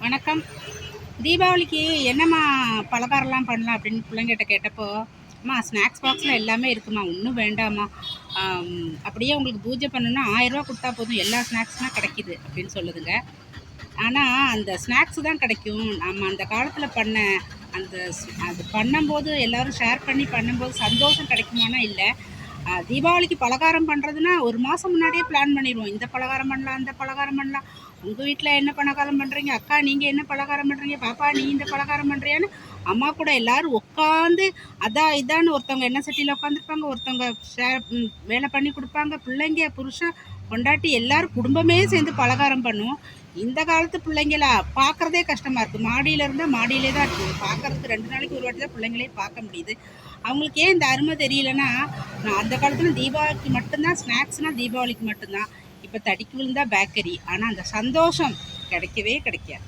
வணக்கம். தீபாவளிக்கு என்னம்மா பலகாரம்லாம் பண்ணலாம் அப்படின்னு பிள்ளைங்கிட்ட கேட்டப்போ, அம்மா ஸ்நாக்ஸ் பாக்ஸில் எல்லாமே இருக்குமா, ஒன்றும் வேண்டாம்மா. அப்படியே உங்களுக்கு பூஜை பண்ணணும்னா ரூ. 1000 கொடுத்தா போதும், எல்லா ஸ்நாக்ஸுமே கிடைக்கிது அப்படின்னு சொல்லுதுங்க. ஆனால் அந்த ஸ்நாக்ஸ் தான் கிடைக்கும். நம்ம அந்த காலத்தில் பண்ண அந்த அது பண்ணும்போது எல்லோரும் ஷேர் பண்ணி பண்ணும்போது சந்தோஷம் கிடைக்குமானா இல்லை. தீபாவளிக்கு பலகாரம் பண்ணுறதுன்னா ஒரு மாதம் முன்னாடியே பிளான் பண்ணிடுவோம். இந்த பலகாரம் பண்ணலாம், அந்த பலகாரம் பண்ணலாம். உங்கள் வீட்டில் என்ன பலகாரம் பண்ணுறீங்க, அக்கா நீங்கள் என்ன பலகாரம் பண்ணுறீங்க, பாப்பா நீ இந்த பலகாரம் பண்ணுறியான்னு அம்மா கூட எல்லோரும் உட்காந்து அதான் இதான்னு ஒருத்தவங்க எண்ணெய் சட்டியில் உட்காந்துருப்பாங்க, ஒருத்தவங்க வேலை பண்ணி கொடுப்பாங்க. பிள்ளைங்க, புருஷன், பொண்டாட்டி எல்லோரும் குடும்பமே சேர்ந்து பலகாரம் பண்ணுவோம். இந்த காலத்து பிள்ளைங்கள பார்க்குறதே கஷ்டமாக இருக்குது. மாடியில் இருந்தால் மாடியிலே தான் இருக்குது. பார்க்குறதுக்கு 2 நாளைக்கு ஒரு வாட்டி தான் பிள்ளைங்களே பார்க்க முடியுது. அவங்களுக்கு ஏன் இந்த அருமை தெரியலன்னா, நான் அந்த காலத்தில் தீபாவளிக்கு மட்டும்தான் ஸ்நாக்ஸ்னால் தீபாவளிக்கு மட்டும்தான். இப்போ தடிக்கு விழுந்தா பேக்கரி. ஆனால் அந்த சந்தோஷம் கிடைக்கவே கிடைக்காது.